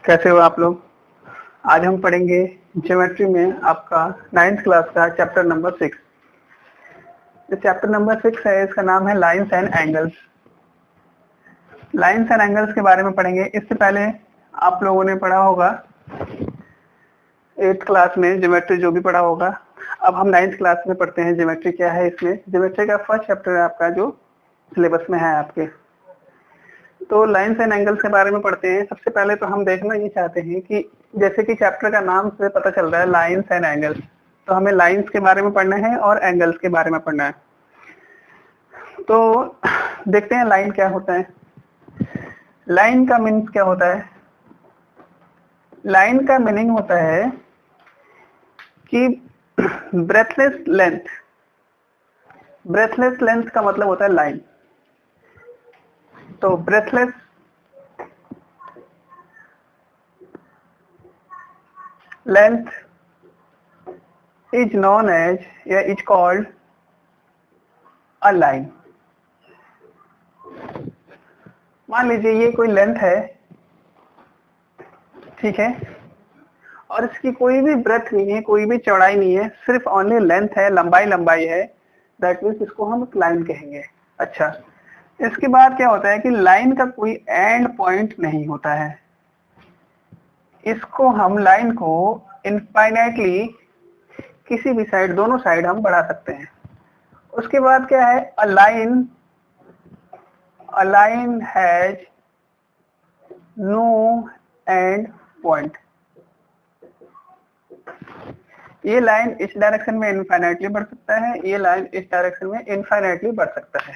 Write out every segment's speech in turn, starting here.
कैसे हो आप लोग। आज हम पढ़ेंगे ज्योमेट्री में आपका 9th क्लास का चैप्टर नंबर 6। जो चैप्टर नंबर 6 है इसका नाम है lines and angles. Lines and angles के बारे में पढ़ेंगे। इससे पहले आप लोगों ने पढ़ा होगा 8th क्लास में ज्योमेट्री जो भी पढ़ा होगा। अब हम 9th क्लास में पढ़ते हैं ज्योमेट्री क्या है। इसमें ज्योमेट्री का फर्स्ट चैप्टर है आपका जो सिलेबस में है आपके। तो लाइंस एंड एंगल्स के बारे में पढ़ते हैं। सबसे पहले तो हम देखना ये चाहते हैं कि जैसे कि चैप्टर का नाम से पता चल रहा है लाइंस एंड एंगल्स, तो हमें लाइंस के बारे में पढ़ना है और एंगल्स के बारे में पढ़ना है। तो देखते हैं लाइन क्या होता है। लाइन का मीनिंग क्या होता है। लाइन का मीनिंग होता है कि ब्रेथलेस लेंथ। ब्रेथलेस लेंथ का मतलब होता है लाइन। तो breathless length is known as या is called a line। मान लीजिए ये कोई लेंथ है, ठीक है, और इसकी कोई भी ब्रेथ नहीं है, कोई भी चौड़ाई नहीं है, सिर्फ ओनली लेंथ है, लंबाई है। दैट मीन्स इसको हम लाइन कहेंगे। अच्छा, इसके बाद क्या होता है कि लाइन का कोई एंड पॉइंट नहीं होता है। इसको हम लाइन को इनफाइनाइटली किसी भी साइड, दोनों साइड हम बढ़ा सकते हैं। उसके बाद क्या है, a line has no end point. ये लाइन इस डायरेक्शन में इनफाइनाइटली बढ़ सकता है, ये लाइन इस डायरेक्शन में इनफाइनाइटली बढ़ सकता है।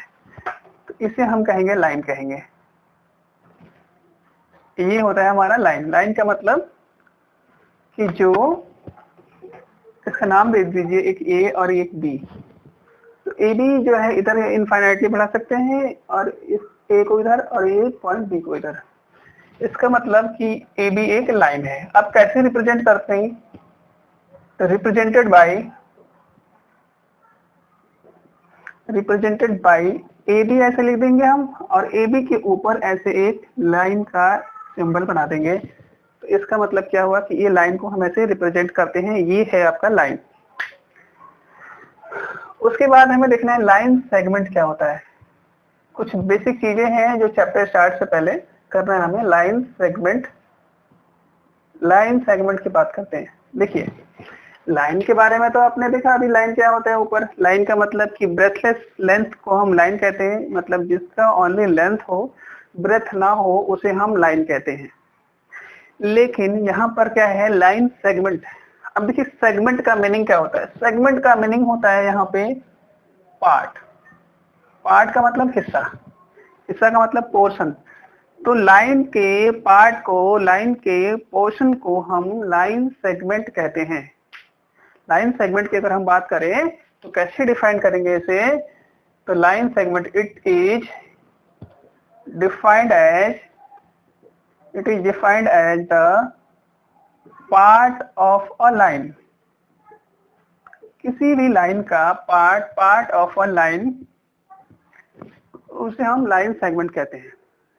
तो इसे हम कहेंगे लाइन कहेंगे। ये होता है हमारा लाइन। लाइन का मतलब कि जो, इसका नाम दे दीजिए एक ए और एक बी। तो ए बी जो है इधर इनफाइनाइटली बढ़ा सकते हैं और इस ए को इधर और ये पॉइंट बी को इधर। इसका मतलब कि ए बी एक लाइन है। अब कैसे रिप्रेजेंट करते हैं, तो रिप्रेजेंटेड बाई ए बी ऐसे लिख देंगे हम, और ए बी के ऊपर ऐसे एक लाइन का सिंबल बना देंगे। तो इसका मतलब क्या हुआ कि ये लाइन को हम ऐसे रिप्रेजेंट करते हैं। ये है आपका लाइन। उसके बाद हमें देखना है लाइन सेगमेंट क्या होता है। कुछ बेसिक चीजें हैं जो चैप्टर स्टार्ट से पहले करना है हमें। लाइन सेगमेंट की बात करते हैं। देखिए, लाइन के बारे में तो आपने देखा अभी लाइन क्या होता है ऊपर। लाइन का मतलब कि ब्रेथलेस लेंथ को हम लाइन कहते हैं, मतलब जिसका ओनली लेंथ हो, ब्रेथ ना हो, उसे हम लाइन कहते हैं। लेकिन यहाँ पर क्या है, लाइन सेगमेंट। अब देखिए सेगमेंट का मीनिंग क्या होता है। सेगमेंट का मीनिंग होता है यहाँ पे पार्ट। पार्ट का मतलब हिस्सा, हिस्सा का मतलब पोर्शन। तो लाइन के पार्ट को, लाइन के पोर्शन को हम लाइन सेगमेंट कहते हैं। लाइन सेगमेंट की अगर हम बात करें तो कैसे डिफाइन करेंगे इसे, तो line segment it is defined as the part of a line. किसी भी लाइन का पार्ट ऑफ अ लाइन, उसे हम लाइन सेगमेंट कहते हैं।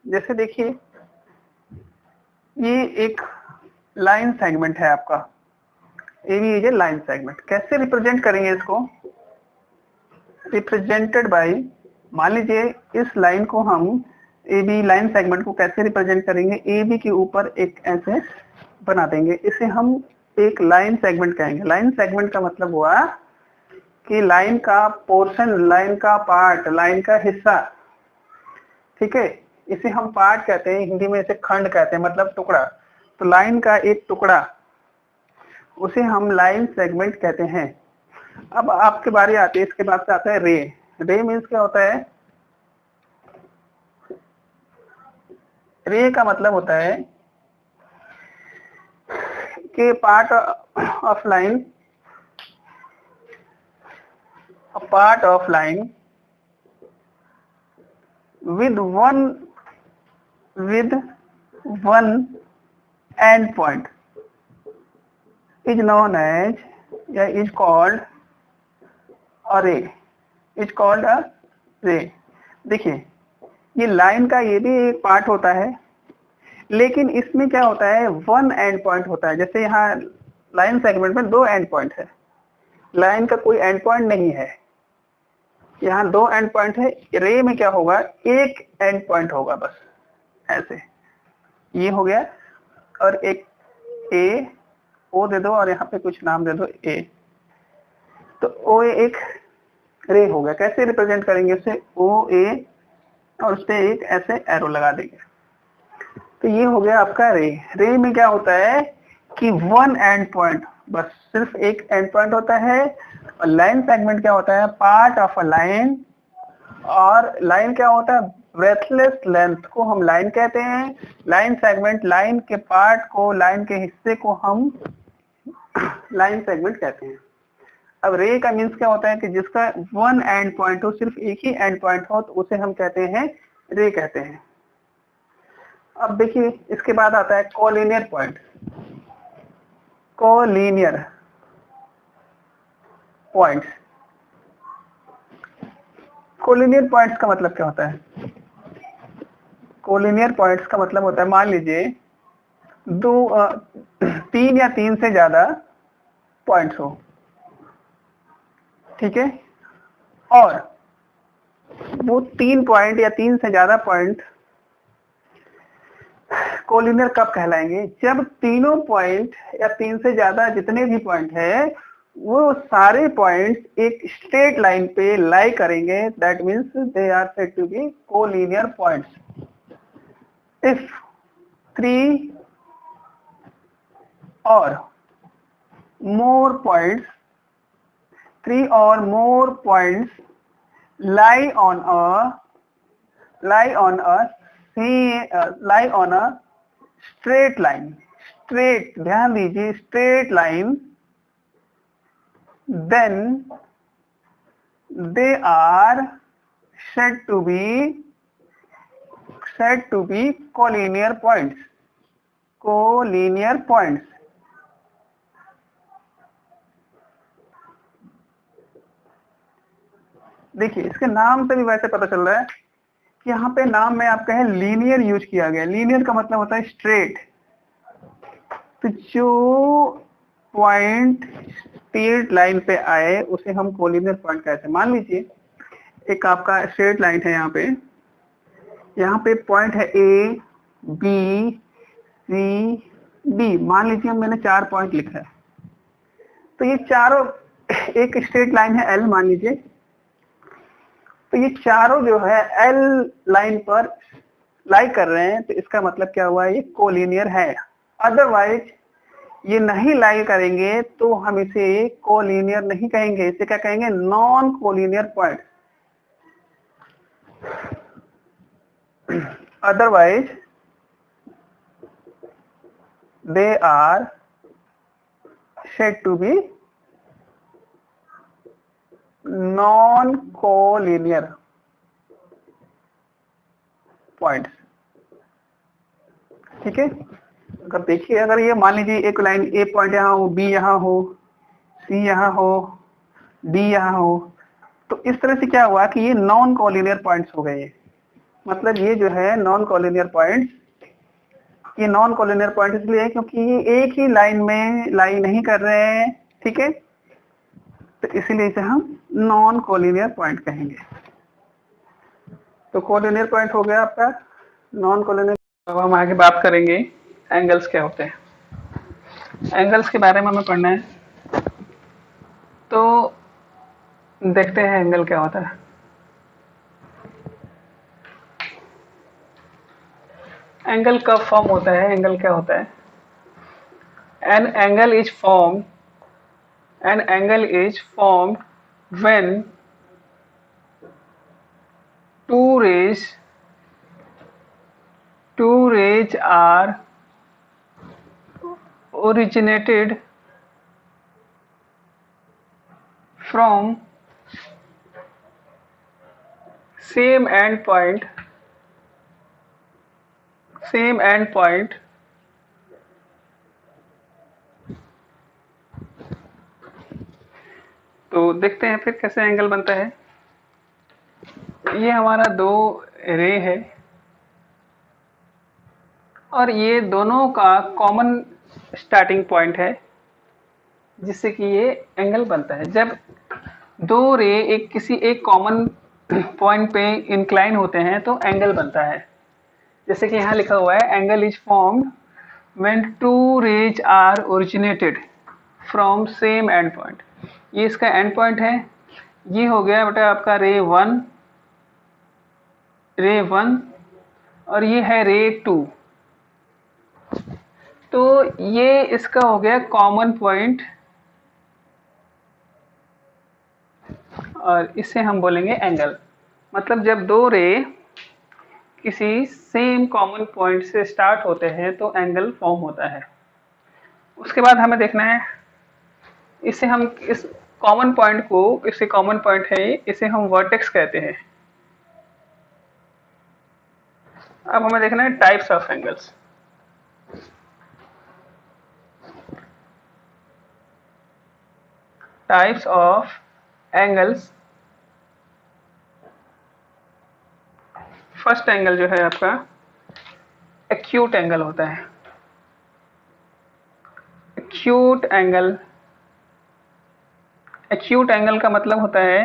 जैसे देखिए ये एक लाइन सेगमेंट है आपका, A B is a line segment. कैसे रिप्रेजेंट करेंगे इसको, रिप्रेजेंटेड बाय, मान लीजिए इस लाइन को हम ए बी लाइन सेगमेंट को कैसे रिप्रेजेंट करेंगे, ए बी के ऊपर एक ऐसे बना देंगे, इसे हम एक लाइन सेगमेंट कहेंगे। लाइन सेगमेंट का मतलब हुआ कि लाइन का पोर्शन, लाइन का पार्ट, लाइन का हिस्सा, ठीक है, इसे हम पार्ट कहते हैं। हिंदी में इसे खंड कहते हैं, मतलब टुकड़ा। तो लाइन का एक टुकड़ा, उसे हम लाइन सेगमेंट कहते हैं। अब आपके बारे आती है, इसके बाद से आता है रे। रे मीन्स क्या होता है, रे का मतलब होता है कि part of line, a part of line with one end point is known as या is called a ray, is called a ray। देखिए ये लाइन का ये भी एक पार्ट होता है, लेकिन इसमें क्या होता है, वन एंड पॉइंट होता है। जैसे यहाँ लाइन सेगमेंट में दो एंड पॉइंट है, लाइन का कोई एंड पॉइंट नहीं है, यहाँ दो एंड पॉइंट है। रे में क्या होगा, एक एंड पॉइंट होगा बस, ऐसे ये हो गया। और एक ए ओ दे दो और यहाँ पे कुछ नाम दे दो ए, तो ओ ए एक रे हो गया। कैसे रिप्रेजेंट करेंगे उसे, ओ ए और उस पे एक ऐसे एरो लगा देंगे, तो ये हो गया आपका रे। रे में क्या होता है कि वन एंड पॉइंट, बस सिर्फ एक एंड पॉइंट होता है। और लाइन सेगमेंट क्या होता है, पार्ट ऑफ अ लाइन। और लाइन क्या होता है, ब्रेथलेस लेंथ को हम लाइन कहते हैं। लाइन सेगमेंट, लाइन के पार्ट को, लाइन के हिस्से को हम लाइन सेगमेंट कहते हैं। अब रे का मीन्स क्या होता है कि जिसका वन एंड पॉइंट हो, सिर्फ एक ही एंड पॉइंट हो, तो उसे हम कहते हैं रे कहते हैं। अब देखिए इसके बाद आता है collinear point. Collinear points, collinear points का मतलब क्या होता है, कोलिनियर पॉइंट्स का मतलब होता है, मान लीजिए तीन या तीन से ज्यादा पॉइंट्स हो, ठीक है, और वो तीन पॉइंट या तीन से ज्यादा पॉइंट कोलिनियर कब कहलाएंगे, जब तीनों पॉइंट या तीन से ज्यादा जितने भी पॉइंट है वो सारे पॉइंट्स एक स्ट्रेट लाइन पे लाई करेंगे, that means they are said to be collinear points. If three और more points, three or more points lie on a straight line, straight, ध्यान दीजिए, straight line, then they are said to be collinear points, collinear points। देखिए इसके नाम से भी वैसे पता चल रहा है कि यहाँ पे नाम में आपका है लीनियर यूज किया गया। लीनियर का मतलब होता है स्ट्रेट, तो जो पॉइंट स्ट्रेट लाइन पे आए उसे हम कोलिनियर पॉइंट कहते हैं। मान लीजिए एक आपका स्ट्रेट लाइन है, यहाँ पे पॉइंट है ए बी सी डी, मान लीजिए मैंने 4 पॉइंट लिखा है, तो ये चारों एक स्ट्रेट लाइन है एल मान लीजिए, तो ये चारों जो है एल लाइन पर लाई कर रहे हैं, तो इसका मतलब क्या हुआ, ये कोलिनियर है। अदरवाइज ये नहीं लाई करेंगे तो हम इसे कोलिनियर नहीं कहेंगे, इसे क्या कहेंगे, non collinear point. Otherwise they are said to be non collinear points, ठीक है। अगर देखिए, अगर ये मान लीजिए एक लाइन ए पॉइंट यहाँ हो, बी यहाँ हो, सी यहाँ हो, डी यहाँ हो, तो इस तरह से क्या हुआ कि ये नॉन कोलिनियर पॉइंट्स हो गए। मतलब ये जो है नॉन कोलिनियर पॉइंट्स, ये नॉन कोलिनियर पॉइंट इसलिए है क्योंकि ये एक ही लाइन में लाई नहीं कर रहे हैं, ठीक है, तो इसीलिए इसे हम नॉन कोलिनियर पॉइंट कहेंगे। तो कोलिनियर पॉइंट हो गया आपका, नॉन कोलिनियर। अब हम आगे बात करेंगे एंगल्स क्या होते हैं। एंगल्स के बारे में हमें पढ़ना है, तो देखते हैं एंगल क्या होता है। एंगल कब फॉर्म होता है, एंगल क्या होता है। An angle is form, an angle is formed when two rays are originated from same end point, तो देखते हैं फिर कैसे एंगल बनता है। ये हमारा दो रे है और ये दोनों का कॉमन स्टार्टिंग पॉइंट है, जिससे कि ये एंगल बनता है। जब दो रे किसी एक कॉमन पॉइंट पे इंक्लाइन होते हैं तो एंगल बनता है। जैसे कि यहाँ लिखा हुआ है, angle is formed when two rays are originated from same end point. ये इसका एंड पॉइंट है। ये हो गया बेटा आपका रे वन और ये है रे टू। तो ये इसका हो गया कॉमन पॉइंट और इसे हम बोलेंगे एंगल। मतलब जब दो रे किसी सेम कॉमन पॉइंट से स्टार्ट होते हैं तो एंगल फॉर्म होता है। उसके बाद हमें देखना है, इसे हम इस कॉमन पॉइंट को, इसे कॉमन पॉइंट है, इसे हम वर्टेक्स कहते हैं। अब हमें देखना है types of angles. Types of angles. First angle जो है आपका एक्यूट एंगल होता है। एक्यूट एंगल, एक्यूट एंगल का मतलब होता है,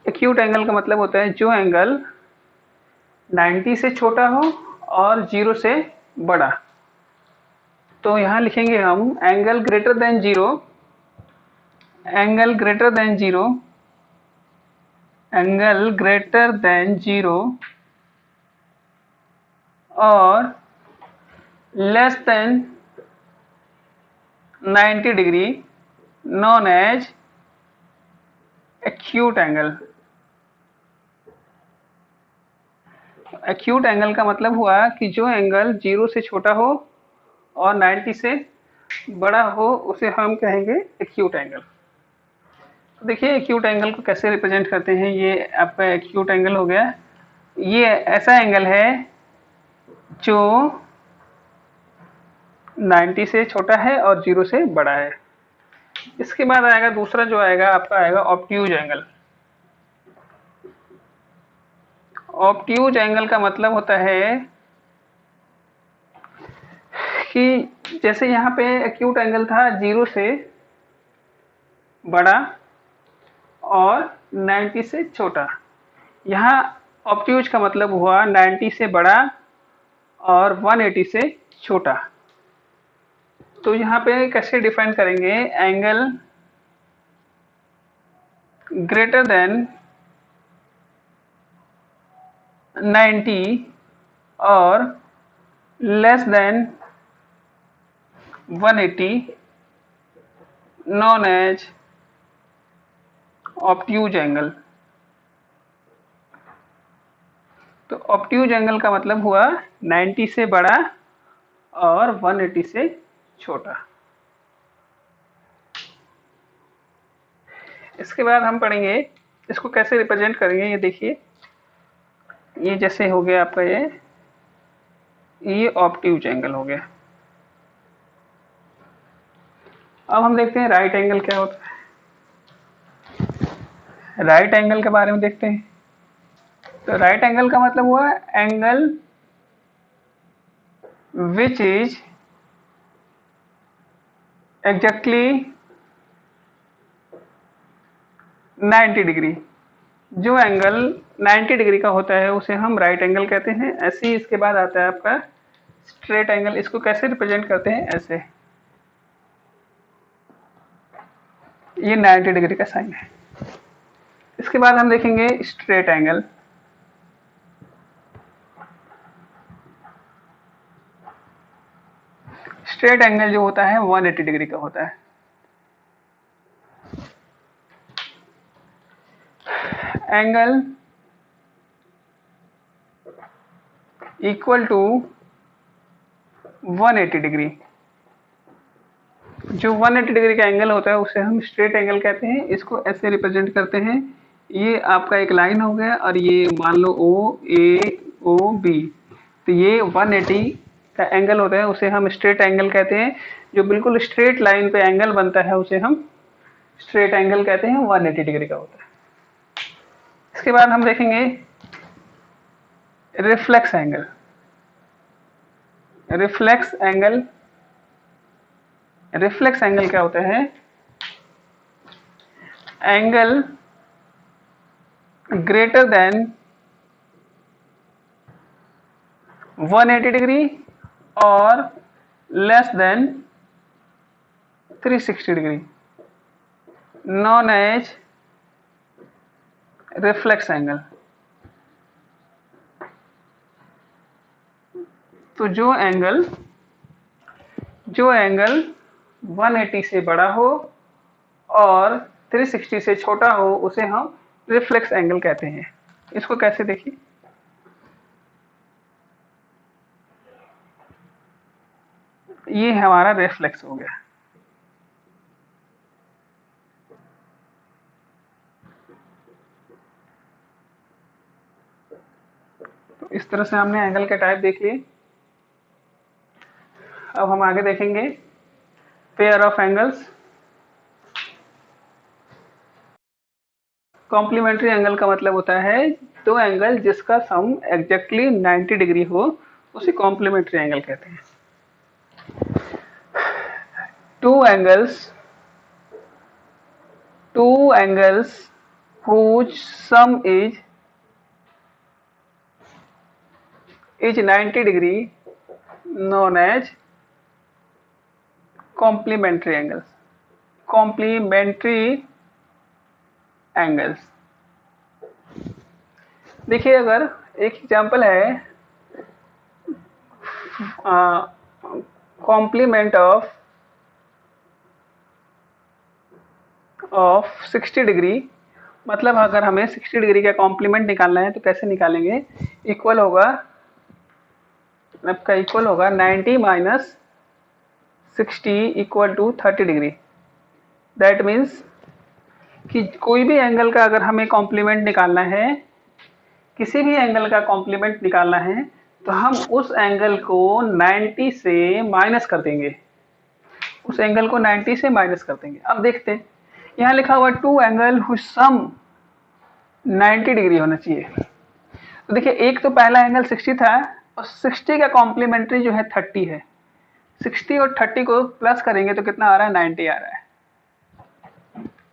एक्यूट एंगल का मतलब होता है जो एंगल 90 से छोटा हो और 0 से बड़ा। तो यहां लिखेंगे हम angle greater than 0, angle greater than 0, angle greater than 0 और less than 90 degree known as acute angle. Acute angle का मतलब हुआ कि जो एंगल 0 से छोटा हो और 90 से बड़ा हो उसे हम कहेंगे एक्यूट एंगल। तो देखिए एक्यूट एंगल को कैसे रिप्रेजेंट करते हैं। ये आपका एक्यूट एंगल हो गया। ये ऐसा एंगल है जो 90 से छोटा है और 0 से बड़ा है। इसके बाद आएगा दूसरा, जो आएगा आपका आएगा ऑब्ट्यूज एंगल। ऑब्ट्यूज एंगल का मतलब होता है कि जैसे यहाँ पे एक्यूट एंगल था 0 से बड़ा और 90 से छोटा, यहाँ ऑब्ट्यूज का मतलब हुआ 90 से बड़ा और 180 से छोटा। तो यहाँ पे कैसे डिफाइन करेंगे, एंगल ग्रेटर देन 90 और less than 180 known as obtuse angle. तो ऑब्ट्यूज एंगल का मतलब हुआ 90 से बड़ा और 180 से छोटा। इसके बाद हम पढ़ेंगे इसको कैसे रिप्रेजेंट करेंगे। ये देखिए, ये जैसे हो गया आपका ये ऑब्ट्यूज एंगल हो गया। अब हम देखते हैं राइट एंगल क्या होता है। राइट एंगल के बारे में देखते हैं। तो राइट एंगल का मतलब हुआ angle which is exactly 90 degree. जो एंगल 90 डिग्री का होता है उसे हम राइट एंगल कहते हैं। ऐसे ही इसके बाद आता है आपका स्ट्रेट एंगल। इसको कैसे रिप्रेजेंट करते हैं, ऐसे, ये 90 डिग्री का साइन है। इसके बाद हम देखेंगे स्ट्रेट एंगल। स्ट्रेट एंगल जो होता है 180 डिग्री का होता है। Angle equal to 180 degree. जो 180 डिग्री का एंगल होता है उसे हम स्ट्रेट एंगल कहते हैं। इसको ऐसे रिप्रेजेंट करते हैं, ये आपका एक लाइन हो गया और ये मान लो OAOB। तो ये 180 का एंगल होता है, उसे हम स्ट्रेट एंगल कहते हैं। जो बिल्कुल स्ट्रेट लाइन पे एंगल बनता है उसे हम स्ट्रेट एंगल कहते हैं, 180 डिग्री का होता है। इसके बाद हम देखेंगे reflex angle. Reflex angle, reflex angle क्या होता है? एंगल ग्रेटर देन 180 डिग्री और less than 360 degree, known as reflex angle. तो जो एंगल 180 से बड़ा हो और 360 से छोटा हो उसे हम रिफ्लेक्स एंगल कहते हैं। इसको कैसे देखिए, ये हमारा रिफ्लेक्स हो गया। तो इस तरह से हमने एंगल के टाइप देख लिए। अब हम आगे देखेंगे pair of angles. Complementary angle का मतलब होता है दो एंगल जिसका सम एग्जैक्टली 90 डिग्री हो, उसे कॉम्प्लीमेंट्री एंगल कहते हैं। Two angles whose sum is 90 degree known as complementary angles। complementary angles, देखिए अगर एक एग्जांपल है कॉम्प्लीमेंट ऑफ 60 डिग्री, मतलब अगर हमें 60 डिग्री का कॉम्प्लीमेंट निकालना है तो कैसे निकालेंगे? इक्वल होगा, आपका इक्वल होगा 90 minus 60 equal to 30 degree. That means कि कोई भी एंगल का अगर हमें कॉम्प्लीमेंट निकालना है, किसी भी एंगल का कॉम्प्लीमेंट निकालना है तो हम उस एंगल को 90 से माइनस कर देंगे, उस एंगल को 90 से माइनस कर देंगे। अब देखते हैं, यहाँ लिखा हुआ two angle whose sum 90 degree होना चाहिए। तो देखिए एक तो पहला एंगल 60 था और 60 का कॉम्प्लीमेंट्री जो है 30 है। 60 और 30 को प्लस करेंगे तो कितना आ रहा है? 90 आ रहा है।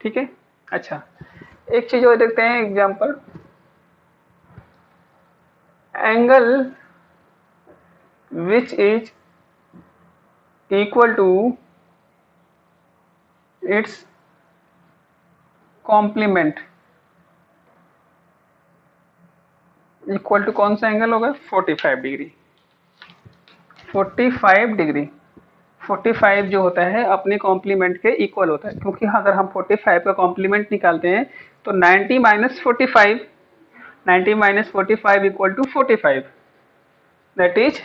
ठीक है, अच्छा एक चीज और देखते हैं example. Angle which is equal to its complement equal to कौन सा एंगल होगा? 45 डिग्री। 45 डिग्री, 45 जो होता है अपने कॉम्प्लीमेंट के इक्वल होता है, क्योंकि अगर हम 45 का कॉम्प्लीमेंट निकालते हैं तो 90 minus 45, 90 minus 45 equal to 45, that is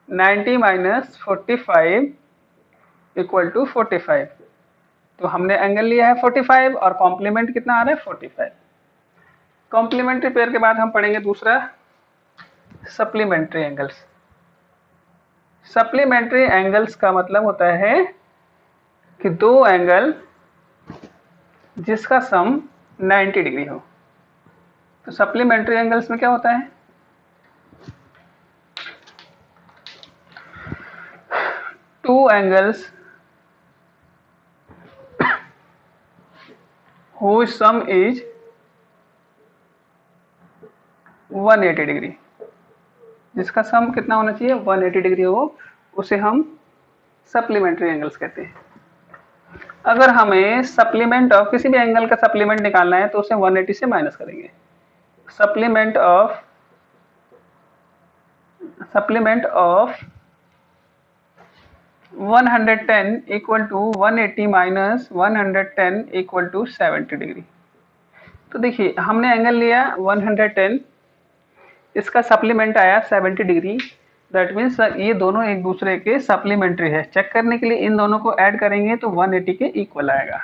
90 minus 45 equal to 45। तो हमने एंगल लिया है 45 और कॉम्प्लीमेंट कितना आ रहा है? 45। कॉम्प्लीमेंट्री पेयर के बाद हम पढ़ेंगे दूसरा सप्लीमेंट्री एंगल्स। सप्लीमेंट्री एंगल्स का मतलब होता है कि दो एंगल जिसका सम 90 डिग्री हो। तो सप्लीमेंट्री एंगल्स में क्या होता है? Two angles whose sum is 180 degree, जिसका सम कितना होना चाहिए? 180 डिग्री हो, उसे हम सप्लीमेंट्री एंगल्स कहते हैं। अगर हमें सप्लीमेंट ऑफ किसी भी एंगल का सप्लीमेंट निकालना है तो उसे 180 से माइनस करेंगे। Supplement of 110 equal to 180 minus 110 equal to 70 degree. तो देखिए हमने एंगल लिया 110, इसका सप्लीमेंट आया 70 डिग्री। दैट मीन्स ये दोनों एक दूसरे के सप्लीमेंट्री है। चेक करने के लिए इन दोनों को ऐड करेंगे तो 180 के इक्वल आएगा।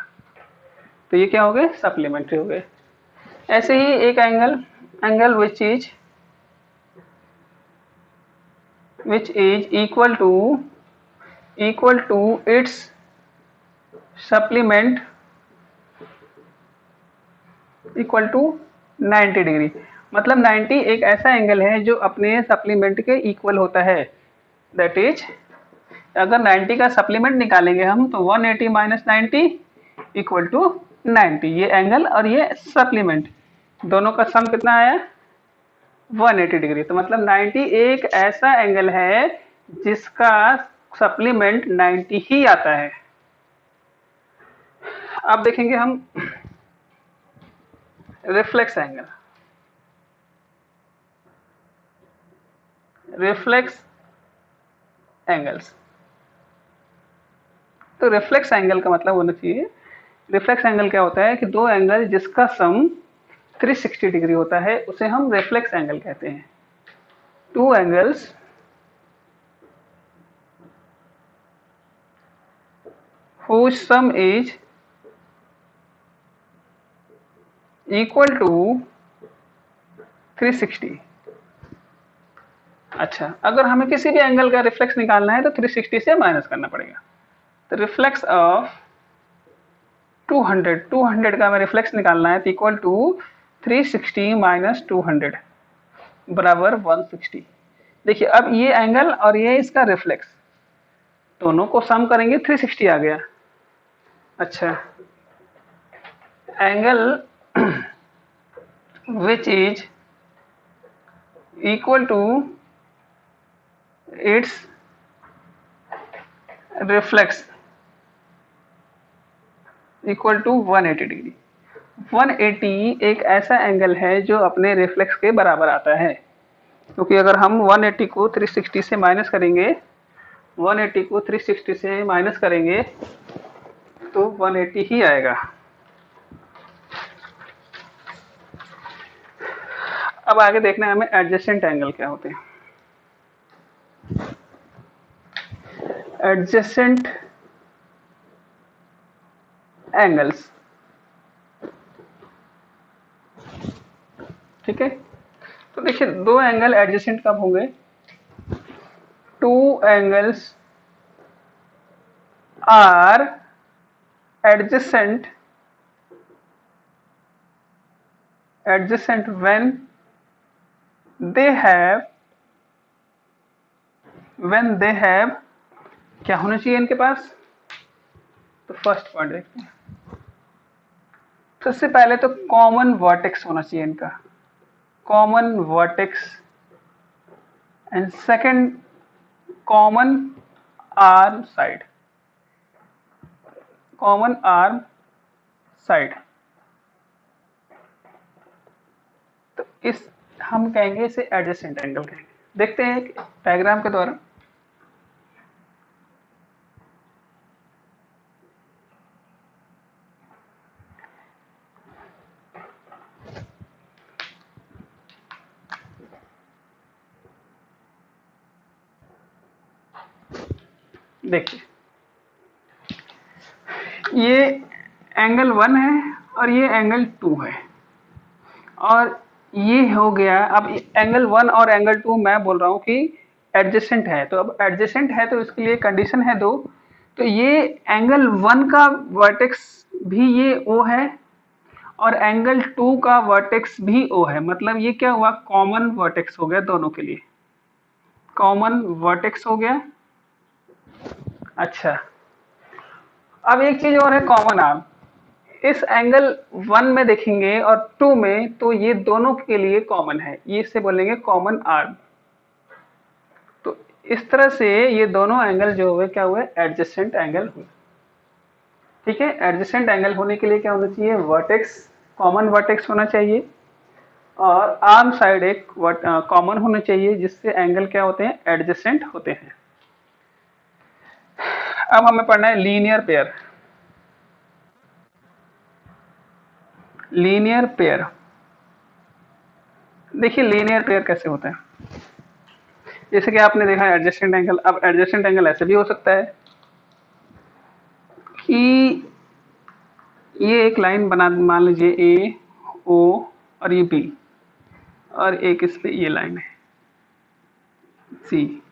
तो ये क्या हो गए? सप्लीमेंट्री हो गए। ऐसे ही एक angle which is equal to its supplement equal to 90 degree. मतलब 90 एक ऐसा एंगल है जो अपने सप्लीमेंट के इक्वल होता है। दैट इज अगर 90 का सप्लीमेंट निकालेंगे हम तो 180 माइनस 90 इक्वल टू 90, ये एंगल और ये सप्लीमेंट दोनों का सम कितना आया 180 डिग्री। तो मतलब 90 एक ऐसा एंगल है जिसका सप्लीमेंट 90 ही आता है। अब देखेंगे हम रिफ्लेक्स एंगल। रिफ्लेक्स एंगल्स, तो रिफ्लेक्स एंगल का मतलब होना चाहिए, रिफ्लेक्स एंगल क्या होता है कि दो एंगल जिसका सम 360 डिग्री होता है उसे हम रिफ्लेक्स एंगल कहते हैं। Two angles whose sum is equal to 360। अच्छा, अगर हमें किसी भी एंगल का रिफ्लेक्स निकालना है तो 360 से माइनस करना पड़ेगा। तो रिफ्लेक्स ऑफ 200 का हमें रिफ्लेक्स निकालना है तो इक्वल टू 360 माइनस 200 बराबर 160। देखिए अब ये एंगल और ये इसका रिफ्लेक्स दोनों को सम करेंगे 360 आ गया। अच्छा, angle which is equal to its reflex equal to 180 degree. 180 एक ऐसा एंगल है जो अपने रिफ्लेक्स के बराबर आता है, क्योंकि अगर हम 180 को 360 से माइनस करेंगे, 180 को 360 से माइनस करेंगे तो 180 ही आएगा। अब आगे देखना है हमें एडजेसेंट एंगल क्या होते हैं। एडजेसेंट एंगल्स, ठीक है। तो देखिए दो एंगल एडजेसेंट कब होंगे, two angles are adjacent when they have क्या होना चाहिए इनके पास। तो फर्स्ट पॉइंट देखते हैं, सबसे पहले तो कॉमन वर्टेक्स होना चाहिए इनका, common vertex, and second common arm side, common arm side. तो इस हम कहेंगे इसे एडजेसेंट एंगल कहेंगे। देखते हैं एक डायग्राम के द्वारा। देखिए ये एंगल 1 है और ये एंगल 2 है और ये हो गया। अब एंगल 1 और एंगल 2 मैं बोल रहा हूँ कि एडजेसेंट है, तो अब एडजेसेंट है तो इसके लिए कंडीशन है दो। तो ये एंगल 1 का वर्टेक्स भी ये O है और एंगल 2 का वर्टेक्स भी O है, मतलब ये क्या हुआ, कॉमन वर्टेक्स हो गया दोनों के लिए, कॉमन वर्टेक्स हो गया। अच्छा, अब एक चीज और है कॉमन आर्म। इस एंगल 1 में देखेंगे और 2 में तो ये दोनों के लिए कॉमन है, ये इसे बोलेंगे कॉमन आर्म। तो इस तरह से ये दोनों एंगल जो हुए क्या हुए, एडजेसेंट एंगल हुए। ठीक है, एडजेसेंट एंगल होने के लिए क्या होना चाहिए, वर्टेक्स, कॉमन वर्टेक्स होना चाहिए और आर्म साइड एक कॉमन होना चाहिए, जिससे एंगल क्या होते हैं, एडजेसेंट होते हैं। अब हमें पढ़ना है लीनियर पेयर। लीनियर पेयर, देखिए लीनियर पेयर कैसे होता है। जैसे कि आपने देखा एडजेसेंट एंगल, अब एडजेसेंट एंगल ऐसे भी हो सकता है कि ये एक लाइन बना, मान लीजिए ए ओ और ये बी, और एक इस पे ये लाइन है सी,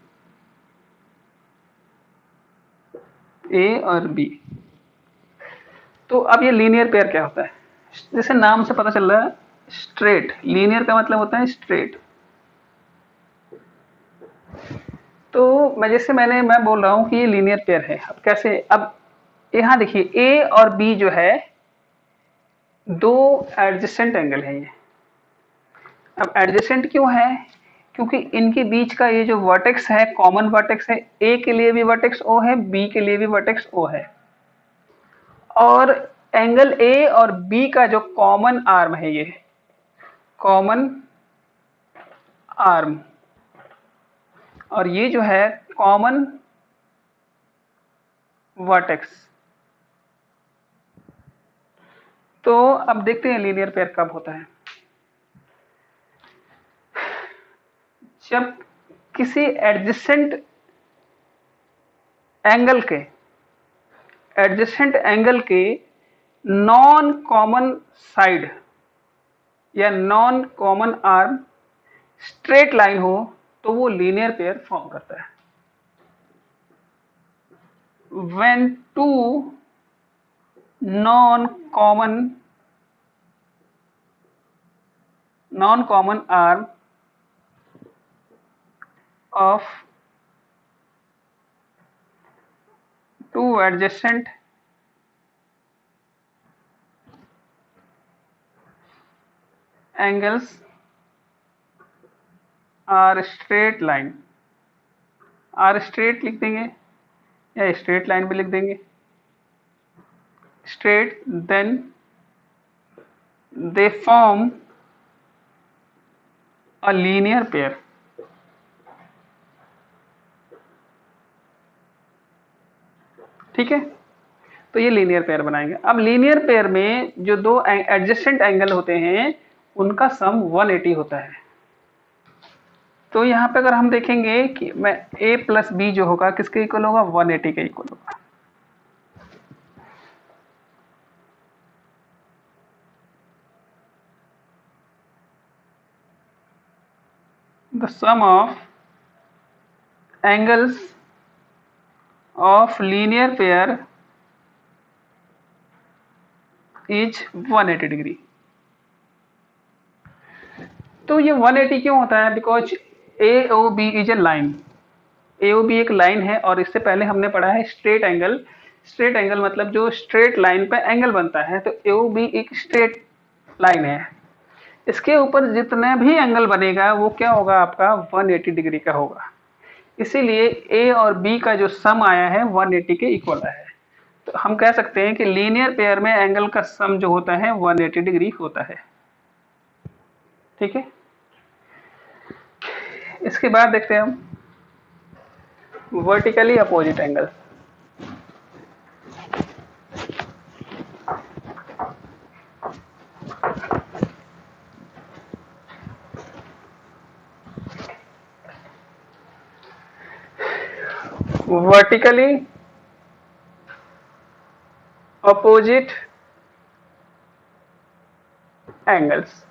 ए और बी। तो अब ये लीनियर पेयर क्या होता है, जैसे नाम से पता चल रहा है स्ट्रेट, लीनियर का मतलब होता है स्ट्रेट। तो मैं बोल रहा हूँ कि ये लीनियर पेयर है। अब कैसे, अब यहाँ देखिए ए और बी जो है दो एडजेसेंट एंगल है ये। अब एडजेसेंट क्यों है? क्योंकि इनके बीच का ये जो वर्टेक्स है कॉमन वर्टेक्स है, ए के लिए भी वर्टेक्स ओ है, बी के लिए भी वर्टेक्स ओ है। और एंगल ए और बी का जो कॉमन आर्म है, ये कॉमन आर्म, और ये जो है कॉमन वर्टेक्स। तो अब देखते हैं लीनियर पेयर कब होता है। जब किसी एडजेसेंट एंगल के नॉन कॉमन साइड या non common arm straight line हो तो वो लीनियर पेयर फॉर्म करता है। when two non-common arm of two adjacent angles are straight line, are straight लिख देंगे या स्ट्रेट लाइन भी लिख देंगे, straight, then they form a linear pair. ठीक है, तो ये लीनियर पेयर बनाएंगे। अब लीनियर पेयर में जो दो एडजेसेंट एंगल होते हैं उनका सम 180 होता है। तो यहाँ पे अगर हम देखेंगे कि मैं a प्लस बी जो होगा किसके इक्वल होगा, 180 के इक्वल होगा। The sum of angles of linear pair is 180 degree. तो ये 180 क्यों होता है? Because AOB is a line. AOB एक लाइन है और इससे पहले हमने पढ़ा है स्ट्रेट एंगल। स्ट्रेट एंगल मतलब जो स्ट्रेट लाइन पे एंगल बनता है, तो AOB एक स्ट्रेट लाइन है। इसके ऊपर जितने भी एंगल बनेगा वो क्या होगा, आपका 180 डिग्री का होगा। इसीलिए A और B का जो सम आया है 180 के इक्वल है। तो हम कह सकते हैं कि लीनियर पेयर में एंगल का सम जो होता है 180 डिग्री होता है। ठीक है, इसके बाद देखते हैं हम vertically opposite angle. Vertically opposite angles.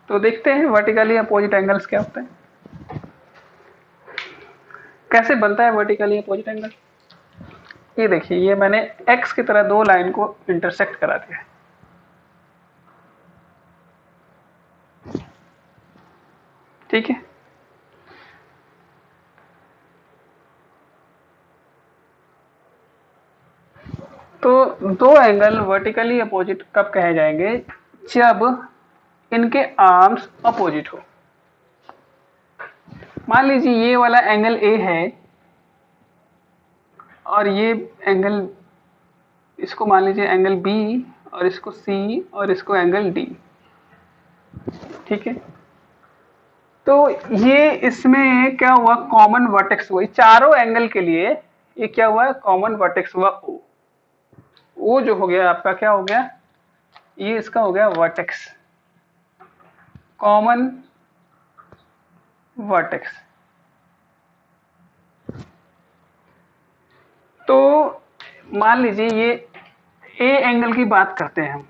तो देखते हैं वर्टिकली अपोजिट एंगल्स क्या होते हैं, कैसे बनता है वर्टिकली अपोजिट एंगल। ये देखिए, ये मैंने x की तरह दो लाइन को इंटरसेक्ट करा दिया। ठीक है, तो दो एंगल वर्टिकली अपोजिट कब कहे जाएंगे, जब इनके आर्म्स अपोजिट हो। मान लीजिए ये वाला एंगल A है और ये एंगल, इसको मान लीजिए एंगल B और इसको C और इसको एंगल D। ठीक है, तो ये इसमें क्या हुआ, कॉमन वर्टेक्स हुआ। चारों एंगल के लिए ये क्या हुआ, कॉमन वर्टेक्स हुआ O जो हो गया आपका क्या हो गया, ये इसका हो गया वर्टेक्स, कॉमन वर्टेक्स। तो मान लीजिए ये A एंगल की बात करते हैं हम,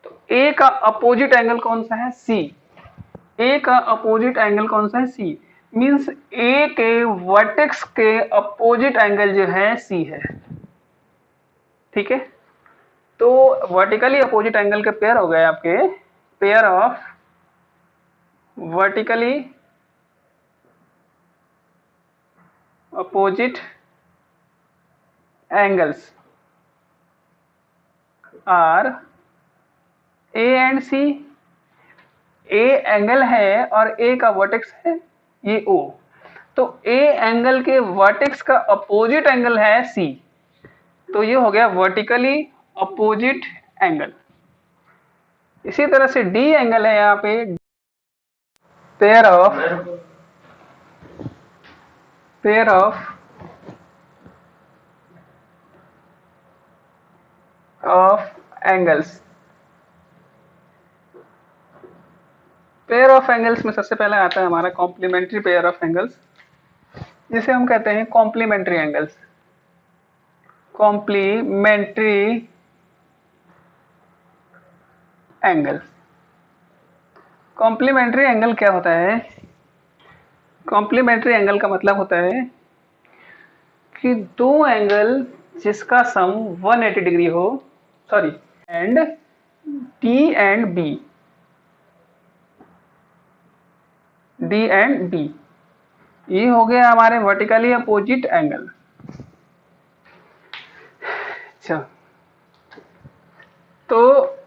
तो A का अपोजिट एंगल कौन सा है, C। A का अपोजिट एंगल कौन सा है, C। मींस A के वर्टेक्स के अपोजिट एंगल जो है C है। ठीक है, तो वर्टिकली अपोजिट एंगल के पेयर हो गए आपके pair of vertically opposite angles are A and C। A angle है और A का वर्टेक्स है ये O, तो A एंगल के वर्टेक्स का अपोजिट एंगल है C, तो ये हो गया वर्टिकली अपोजिट एंगल। इसी तरह से D एंगल है यहाँ पे, pair of angles. Pair of angles में सबसे पहले आता है हमारा कॉम्प्लीमेंट्री पेयर ऑफ एंगल्स, जिसे हम कहते हैं complementary angles. Complementary angle, complementary angle क्या होता है? कॉम्प्लीमेंट्री एंगल का मतलब होता है कि दो एंगल जिसका सम 180 डिग्री हो, sorry, and D and B, D and B, ये हो गया हमारे वर्टिकली अपोजिट एंगल। अच्छा, तो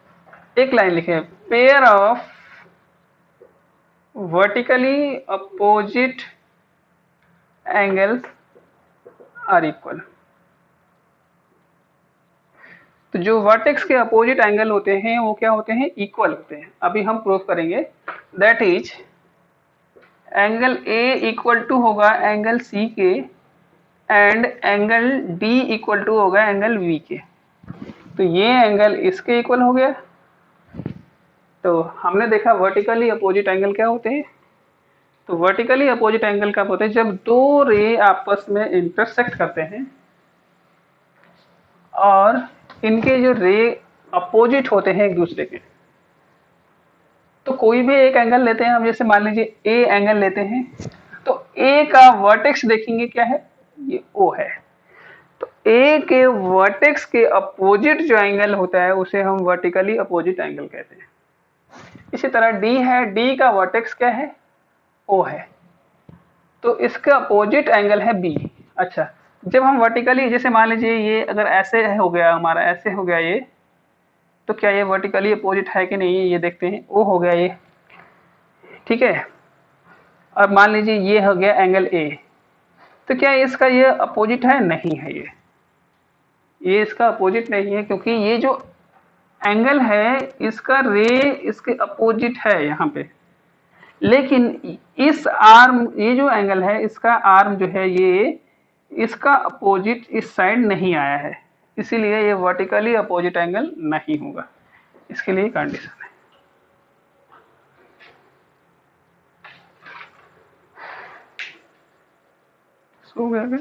एक लाइन लिखे, pair of vertically opposite angles are equal. तो जो वर्टेक्स के अपोजिट एंगल होते हैं वो क्या होते हैं? इक्वल होते हैं। अभी हम प्रूव करेंगे, that is angle A equal to होगा एंगल सी के and angle D equal to होगा एंगल वी के। तो ये एंगल इसके इक्वल हो गया। तो हमने देखा वर्टिकली अपोजिट एंगल क्या होते हैं। तो वर्टिकली अपोजिट एंगल कब होते हैं? जब दो रे आपस में इंटरसेक्ट करते हैं और इनके जो रे अपोजिट होते हैं एक दूसरे के। तो कोई भी एक एंगल लेते हैं हम, जैसे मान लीजिए ए एंगल लेते हैं, तो ए का वर्टेक्स देखेंगे क्या है? ये ओ है। तो ए के वर्टेक्स के अपोजिट जो एंगल होता है उसे हम वर्टिकली अपोजिट एंगल कहते हैं। इसी तरह डी है, डी का वर्टेक्स क्या है? ओ है, तो इसका अपोजिट एंगल है बी। अच्छा, जब हम वर्टिकली, जैसे मान लीजिए ये अगर ऐसे हो गया हमारा, ऐसे हो गया ये, तो क्या ये वर्टिकली अपोजिट है कि नहीं, ये देखते हैं। ओ हो गया ये, ठीक है। अब मान लीजिए ये हो गया एंगल ए, तो क्या इसका ये अपोजिट है? नहीं है, ये इसका अपोजिट नहीं है, क्योंकि ये जो एंगल है इसका रे इसके अपोजिट है यहाँ पे। लेकिन इस आर्म, ये जो एंगल है इसका आर्म जो है ये इसका अपोजिट इस साइड नहीं आया है, इसीलिए ये वर्टिकली अपोजिट एंगल नहीं होगा। इसके लिए कंडीशन है। हो गया क्या?